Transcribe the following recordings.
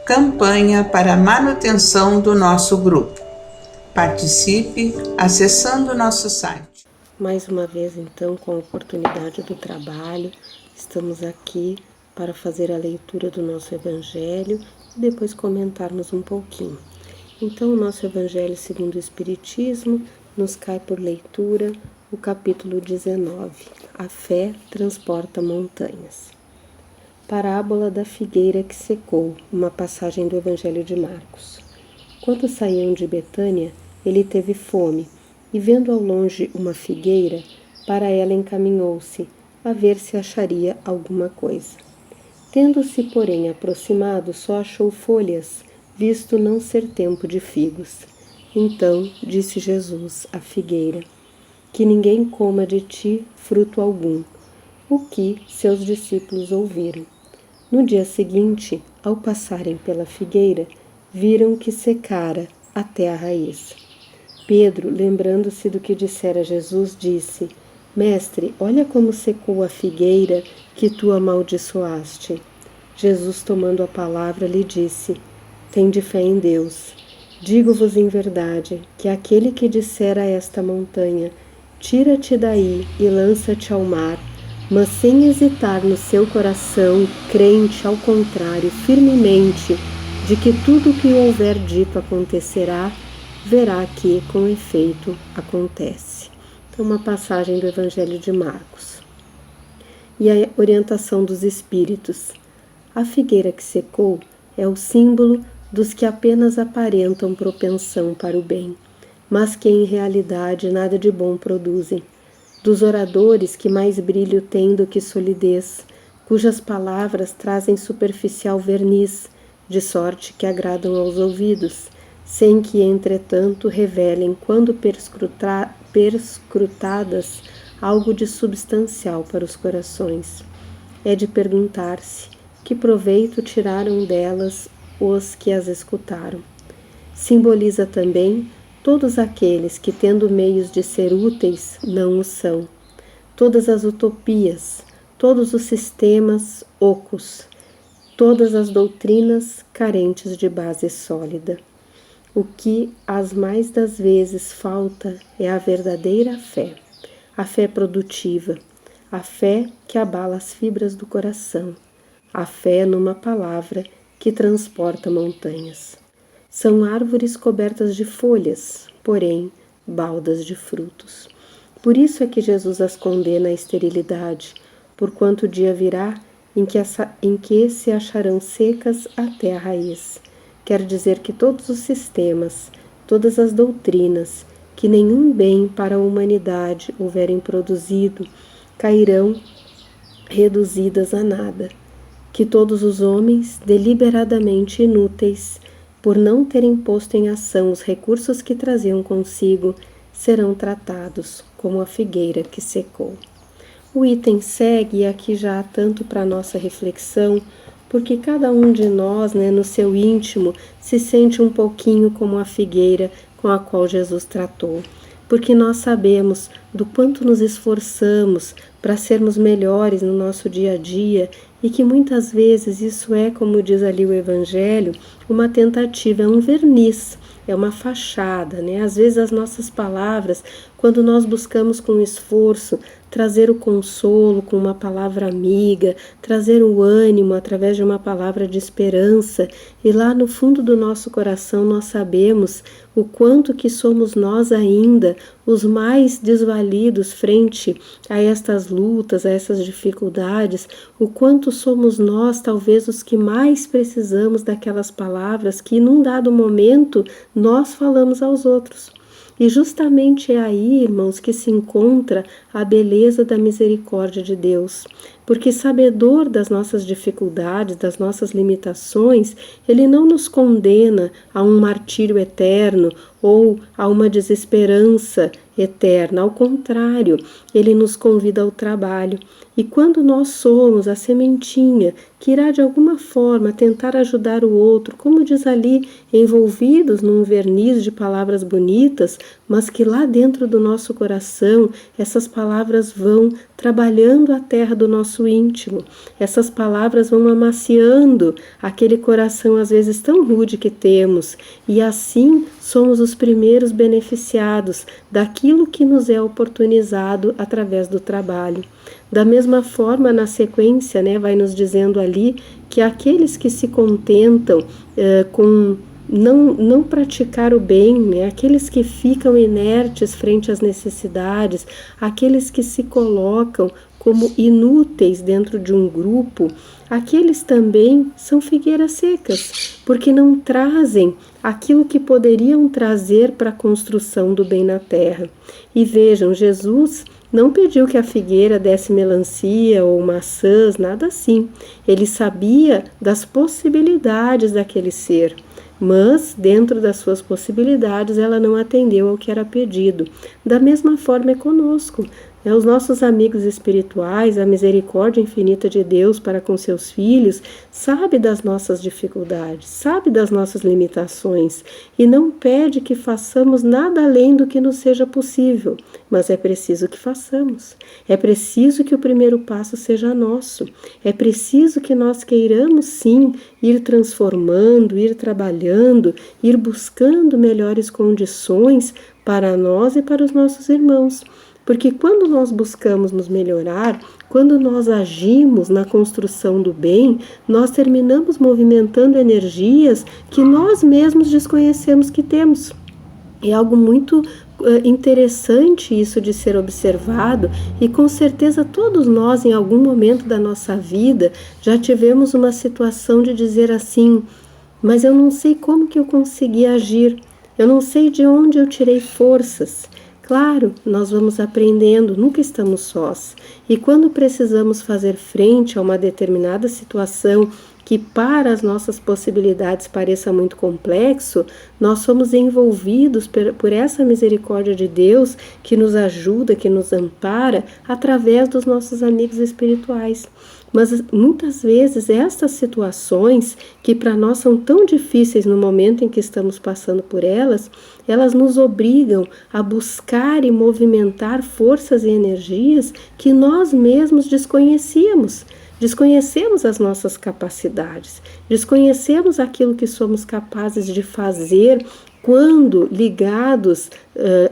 Campanha para a manutenção do nosso grupo. Participe acessando o nosso site. Mais uma vez, então, com a oportunidade do trabalho, estamos aqui para fazer a leitura do nosso Evangelho e depois comentarmos um pouquinho. Então, o nosso Evangelho segundo o Espiritismo nos cai por leitura o capítulo 19. A fé transporta montanhas. Parábola da figueira que secou, uma passagem do Evangelho de Marcos. Quando saíam de Betânia, ele teve fome, e vendo ao longe uma figueira, para ela encaminhou-se, a ver se acharia alguma coisa. Tendo-se, porém, aproximado, só achou folhas, visto não ser tempo de figos. Então disse Jesus à figueira: que ninguém coma de ti fruto algum. O que seus discípulos ouviram. No dia seguinte, ao passarem pela figueira, viram que secara até a raiz. Pedro, lembrando-se do que dissera Jesus, disse: Mestre, olha como secou a figueira que tu amaldiçoaste. Jesus, tomando a palavra, lhe disse: Tende fé em Deus. Digo-vos em verdade que aquele que disser a esta montanha: Tira-te daí e lança-te ao mar, mas sem hesitar no seu coração, crente ao contrário, firmemente, de que tudo o que houver dito acontecerá, verá que, com efeito, acontece. Então, uma passagem do Evangelho de Marcos. E a orientação dos espíritos. A figueira que secou é o símbolo dos que apenas aparentam propensão para o bem, mas que em realidade nada de bom produzem. Dos oradores que mais brilho têm do que solidez, cujas palavras trazem superficial verniz, de sorte que agradam aos ouvidos, sem que, entretanto, revelem, quando perscrutadas, algo de substancial para os corações. É de perguntar-se que proveito tiraram delas os que as escutaram. Simboliza também todos aqueles que, tendo meios de ser úteis, não o são. Todas as utopias, todos os sistemas ocos, todas as doutrinas carentes de base sólida. O que as mais das vezes falta é a verdadeira fé, a fé produtiva, a fé que abala as fibras do coração, a fé numa palavra que transporta montanhas. São árvores cobertas de folhas, porém baldas de frutos. Por isso é que Jesus as condena à esterilidade, porquanto o dia virá em que se acharão secas até a raiz. Quer dizer que todos os sistemas, todas as doutrinas, que nenhum bem para a humanidade houverem produzido, cairão reduzidas a nada. Que todos os homens, deliberadamente inúteis, por não terem posto em ação os recursos que traziam consigo, serão tratados como a figueira que secou. O item segue, e aqui já há tanto para nossa reflexão, porque cada um de nós, no seu íntimo, se sente um pouquinho como a figueira com a qual Jesus tratou. Porque nós sabemos do quanto nos esforçamos para sermos melhores no nosso dia a dia e que muitas vezes isso é, como diz ali o Evangelho, uma tentativa, é um verniz, é uma fachada, Às vezes as nossas palavras, quando nós buscamos com esforço trazer o consolo com uma palavra amiga, trazer o ânimo através de uma palavra de esperança, e lá no fundo do nosso coração nós sabemos o quanto que somos nós ainda os mais desvalidos frente a estas lutas, a essas dificuldades, o quanto somos nós talvez os que mais precisamos daquelas palavras que num dado momento nós falamos aos outros. E justamente é aí, irmãos, que se encontra a beleza da misericórdia de Deus. Porque sabedor das nossas dificuldades, das nossas limitações, Ele não nos condena a um martírio eterno ou a uma desesperança eterna. Ao contrário, Ele nos convida ao trabalho. E quando nós somos a sementinha que irá de alguma forma tentar ajudar o outro, como diz ali, envolvidos num verniz de palavras bonitas, mas que lá dentro do nosso coração essas palavras vão trabalhando a terra do nosso íntimo, essas palavras vão amaciando aquele coração às vezes tão rude que temos, e assim somos os primeiros beneficiados daquilo que nos é oportunizado através do trabalho. Da mesma forma, na sequência, vai nos dizendo ali que aqueles que se contentam com não praticar o bem, aqueles que ficam inertes frente às necessidades, aqueles que se colocam como inúteis dentro de um grupo, aqueles também são figueiras secas, porque não trazem aquilo que poderiam trazer para a construção do bem na terra. E vejam, Jesus não pediu que a figueira desse melancia ou maçãs, nada assim. Ele sabia das possibilidades daquele ser, mas dentro das suas possibilidades ela não atendeu ao que era pedido. Da mesma forma é conosco. Os nossos amigos espirituais, a misericórdia infinita de Deus para com seus filhos, sabe das nossas dificuldades, sabe das nossas limitações e não pede que façamos nada além do que nos seja possível, mas é preciso que façamos, é preciso que o primeiro passo seja nosso, é preciso que nós queiramos sim ir transformando, ir trabalhando, ir buscando melhores condições para nós e para os nossos irmãos. Porque quando nós buscamos nos melhorar, quando nós agimos na construção do bem, nós terminamos movimentando energias que nós mesmos desconhecemos que temos. É algo muito interessante isso de ser observado e com certeza todos nós em algum momento da nossa vida já tivemos uma situação de dizer assim, mas eu não sei como que eu consegui agir, eu não sei de onde eu tirei forças. Claro, nós vamos aprendendo, nunca estamos sós. E quando precisamos fazer frente a uma determinada situação que para as nossas possibilidades pareça muito complexo, nós somos envolvidos por essa misericórdia de Deus que nos ajuda, que nos ampara através dos nossos amigos espirituais. Mas muitas vezes estas situações que para nós são tão difíceis no momento em que estamos passando por elas, elas nos obrigam a buscar e movimentar forças e energias que nós mesmos desconhecíamos. Desconhecemos as nossas capacidades, desconhecemos aquilo que somos capazes de fazer quando ligados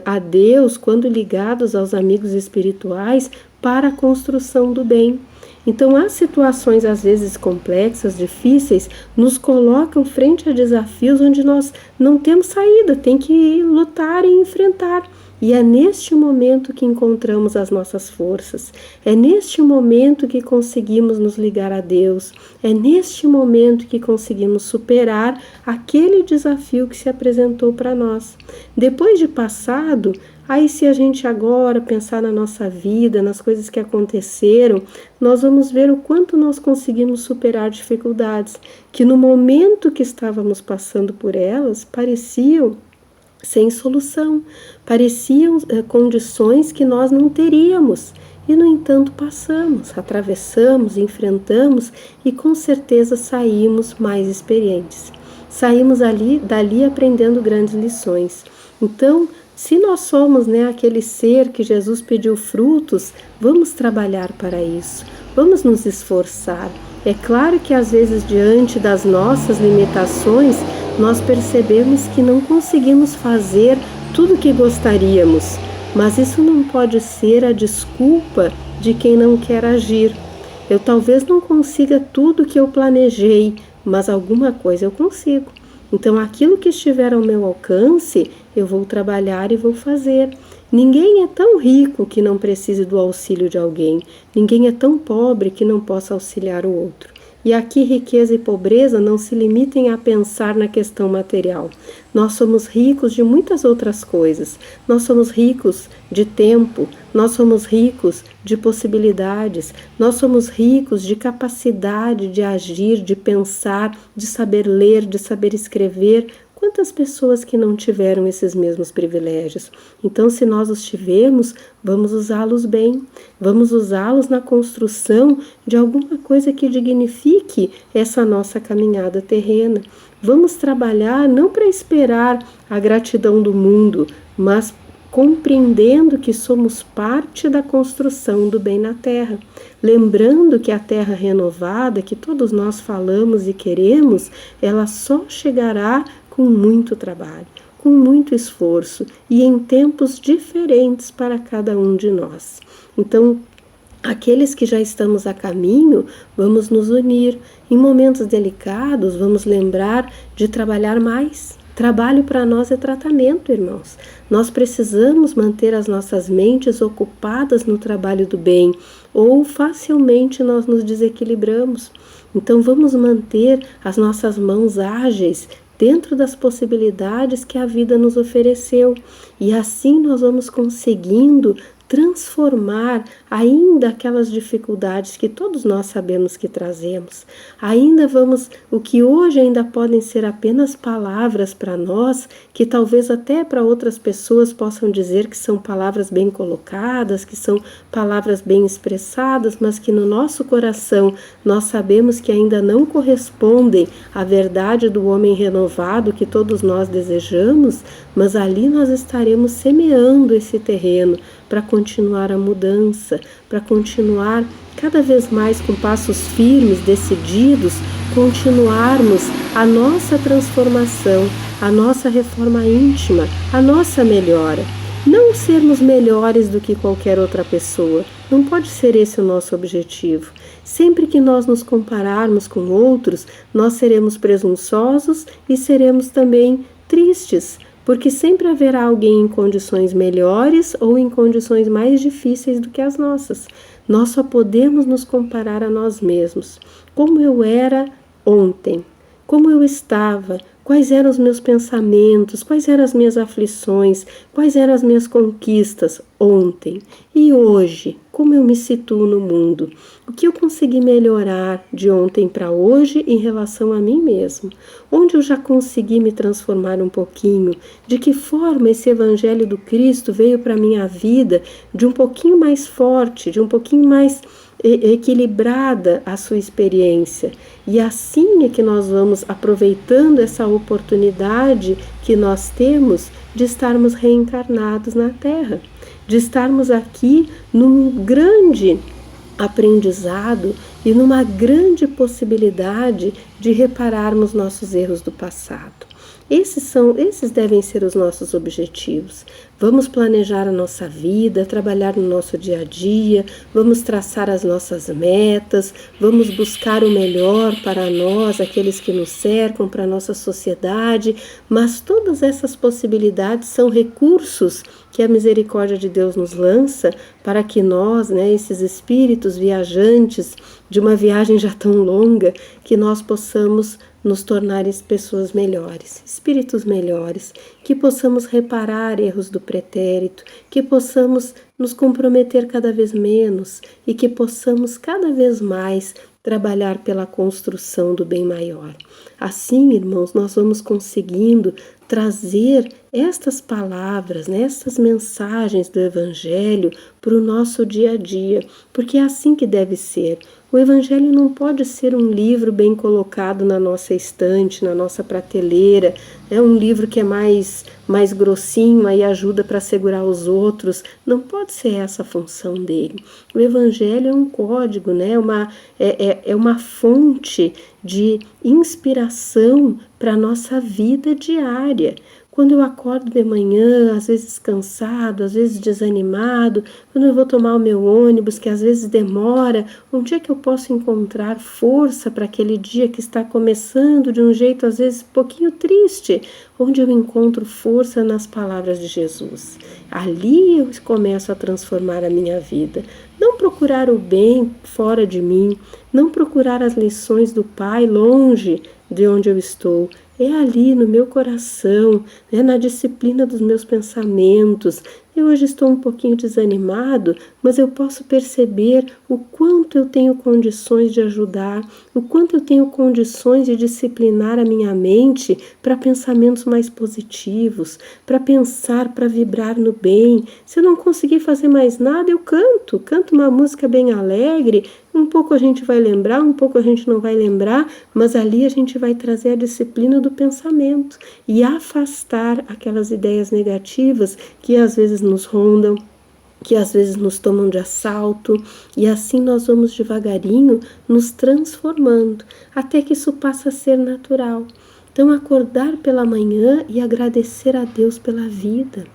a Deus, quando ligados aos amigos espirituais para a construção do bem. Então, as situações às vezes complexas, difíceis, nos colocam frente a desafios onde nós não temos saída, tem que lutar e enfrentar. E é neste momento que encontramos as nossas forças, é neste momento que conseguimos nos ligar a Deus, é neste momento que conseguimos superar aquele desafio que se apresentou para nós. Depois de passado, aí se a gente agora pensar na nossa vida, nas coisas que aconteceram, nós vamos ver o quanto nós conseguimos superar dificuldades, que no momento que estávamos passando por elas, pareciam sem solução, pareciam condições que nós não teríamos. E, no entanto, passamos, atravessamos, enfrentamos e com certeza saímos mais experientes. Saímos dali aprendendo grandes lições. Então, se nós somos aquele ser que Jesus pediu frutos, vamos trabalhar para isso, vamos nos esforçar. É claro que às vezes diante das nossas limitações, nós percebemos que não conseguimos fazer tudo o que gostaríamos, mas isso não pode ser a desculpa de quem não quer agir. Eu talvez não consiga tudo o que eu planejei, mas alguma coisa eu consigo. Então, aquilo que estiver ao meu alcance, eu vou trabalhar e vou fazer. Ninguém é tão rico que não precise do auxílio de alguém. Ninguém é tão pobre que não possa auxiliar o outro. E aqui riqueza e pobreza não se limitem a pensar na questão material. Nós somos ricos de muitas outras coisas. Nós somos ricos de tempo, nós somos ricos de possibilidades, nós somos ricos de capacidade de agir, de pensar, de saber ler, de saber escrever. quantas pessoas que não tiveram esses mesmos privilégios? Então, se nós os tivemos, vamos usá-los bem, vamos usá-los na construção de alguma coisa que dignifique essa nossa caminhada terrena. Vamos trabalhar não para esperar a gratidão do mundo, mas compreendendo que somos parte da construção do bem na terra. Lembrando que a terra renovada, que todos nós falamos e queremos, ela só chegará com muito trabalho, com muito esforço e em tempos diferentes para cada um de nós. Então, aqueles que já estamos a caminho, vamos nos unir. Em momentos delicados, vamos lembrar de trabalhar mais. Trabalho para nós é tratamento, irmãos. Nós precisamos manter as nossas mentes ocupadas no trabalho do bem, ou facilmente nós nos desequilibramos. Então vamos manter as nossas mãos ágeis dentro das possibilidades que a vida nos ofereceu. E assim nós vamos conseguindo transformar ainda aquelas dificuldades que todos nós sabemos que trazemos. Ainda vamos, o que hoje ainda podem ser apenas palavras para nós, que talvez até para outras pessoas possam dizer que são palavras bem colocadas, que são palavras bem expressadas, mas que no nosso coração nós sabemos que ainda não correspondem à verdade do homem renovado que todos nós desejamos, mas ali nós estaremos semeando esse terreno para continuar a mudança, para continuar cada vez mais com passos firmes, decididos, continuarmos a nossa transformação, a nossa reforma íntima, a nossa melhora. Não sermos melhores do que qualquer outra pessoa, não pode ser esse o nosso objetivo. Sempre que nós nos compararmos com outros, nós seremos presunçosos e seremos também tristes, porque sempre haverá alguém em condições melhores ou em condições mais difíceis do que as nossas. Nós só podemos nos comparar a nós mesmos. Como eu era ontem, como eu estava, quais eram os meus pensamentos, quais eram as minhas aflições, quais eram as minhas conquistas ontem e hoje, como eu me situo no mundo, o que eu consegui melhorar de ontem para hoje em relação a mim mesmo, onde eu já consegui me transformar um pouquinho, de que forma esse Evangelho do Cristo veio para a minha vida de um pouquinho mais forte, de um pouquinho mais equilibrada a sua experiência. E assim é que nós vamos aproveitando essa oportunidade que nós temos de estarmos reencarnados na Terra, de estarmos aqui num grande aprendizado e numa grande possibilidade de repararmos nossos erros do passado. Esses devem ser os nossos objetivos. Vamos planejar a nossa vida, trabalhar no nosso dia a dia, vamos traçar as nossas metas, vamos buscar o melhor para nós, aqueles que nos cercam, para a nossa sociedade, mas todas essas possibilidades são recursos que a misericórdia de Deus nos lança para que nós, esses espíritos viajantes de uma viagem já tão longa, que nós possamos nos tornar pessoas melhores, espíritos melhores, que possamos reparar erros do pretérito, que possamos nos comprometer cada vez menos e que possamos cada vez mais trabalhar pela construção do bem maior. Assim, irmãos, nós vamos conseguindo trazer estas palavras, estas mensagens do Evangelho para o nosso dia a dia, porque é assim que deve ser. O Evangelho não pode ser um livro bem colocado na nossa estante, na nossa prateleira, é um livro que é mais grossinho, aí ajuda para segurar os outros. Não pode ser essa a função dele. O Evangelho é um código, é uma fonte de inspiração para a nossa vida diária. Quando eu acordo de manhã, às vezes cansado, às vezes desanimado, quando eu vou tomar o meu ônibus, que às vezes demora, onde é que eu posso encontrar força para aquele dia que está começando de um jeito às vezes um pouquinho triste? Onde eu encontro força nas palavras de Jesus. Ali eu começo a transformar a minha vida. Não procurar o bem fora de mim, não procurar as lições do Pai longe de onde eu estou. É ali no meu coração, na disciplina dos meus pensamentos, Eu hoje estou um pouquinho desanimado, mas eu posso perceber o quanto eu tenho condições de ajudar, o quanto eu tenho condições de disciplinar a minha mente para pensamentos mais positivos, para pensar, para vibrar no bem. Se eu não conseguir fazer mais nada, eu canto uma música bem alegre. Um pouco a gente vai lembrar, um pouco a gente não vai lembrar, mas ali a gente vai trazer a disciplina do pensamento e afastar aquelas ideias negativas que às vezes nos rondam, que às vezes nos tomam de assalto, e assim nós vamos devagarinho nos transformando, até que isso passa a ser natural. Então, acordar pela manhã e agradecer a Deus pela vida.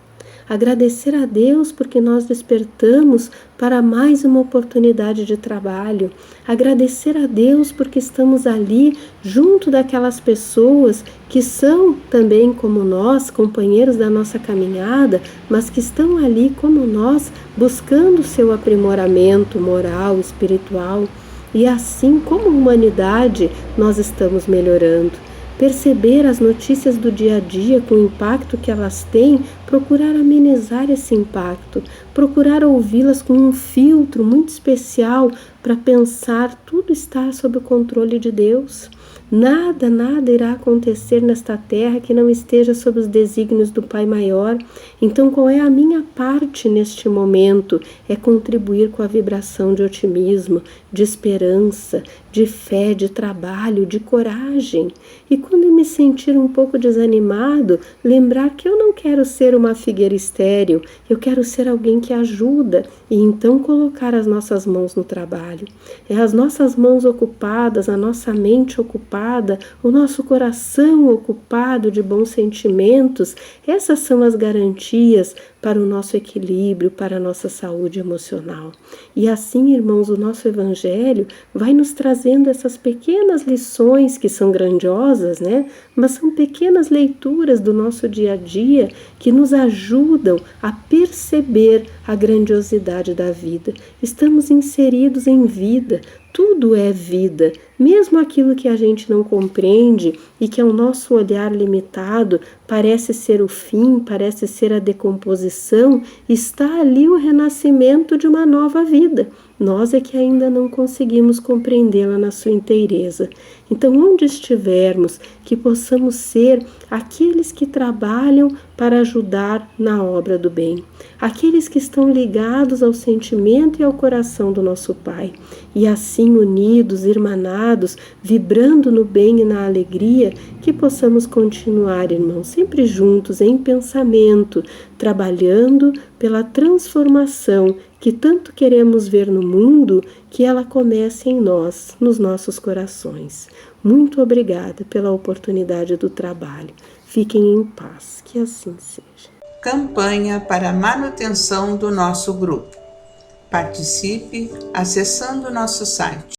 Agradecer a Deus porque nós despertamos para mais uma oportunidade de trabalho. Agradecer a Deus porque estamos ali junto daquelas pessoas que são também como nós, companheiros da nossa caminhada, mas que estão ali como nós, buscando seu aprimoramento moral, espiritual. E assim, como humanidade, nós estamos melhorando. Perceber as notícias do dia a dia com o impacto que elas têm, procurar amenizar esse impacto, procurar ouvi-las com um filtro muito especial para pensar tudo está sob o controle de Deus. Nada irá acontecer nesta terra que não esteja sob os desígnios do Pai Maior. Então, qual é a minha parte neste momento? É contribuir com a vibração de otimismo, de esperança, de fé, de trabalho, de coragem. E quando eu me sentir um pouco desanimado, lembrar que eu não quero ser uma figueira estéril, eu quero ser alguém que ajuda e então colocar as nossas mãos no trabalho. É as nossas mãos ocupadas, a nossa mente ocupada, o nosso coração ocupado de bons sentimentos, essas são as garantias para o nosso equilíbrio, para a nossa saúde emocional. E assim, irmãos, o nosso Evangelho vai nos trazendo essas pequenas lições que são grandiosas, né? Mas são pequenas leituras do nosso dia a dia que nos ajudam a perceber a grandiosidade da vida. Estamos inseridos em vida, tudo é vida, mesmo aquilo que a gente não compreende e que ao nosso olhar limitado parece ser o fim, parece ser a decomposição, está ali o renascimento de uma nova vida. Nós é que ainda não conseguimos compreendê-la na sua inteireza. Então, onde estivermos, que possamos ser aqueles que trabalham para ajudar na obra do bem, aqueles que estão ligados ao sentimento e ao coração do nosso Pai, e assim unidos, irmanados, vibrando no bem e na alegria, que possamos continuar, irmãos, sempre juntos em pensamento, trabalhando pela transformação que tanto queremos ver no mundo, que ela comece em nós, nos nossos corações. Muito obrigada pela oportunidade do trabalho. Fiquem em paz, que assim seja. Campanha para a manutenção do nosso grupo. Participe acessando nosso site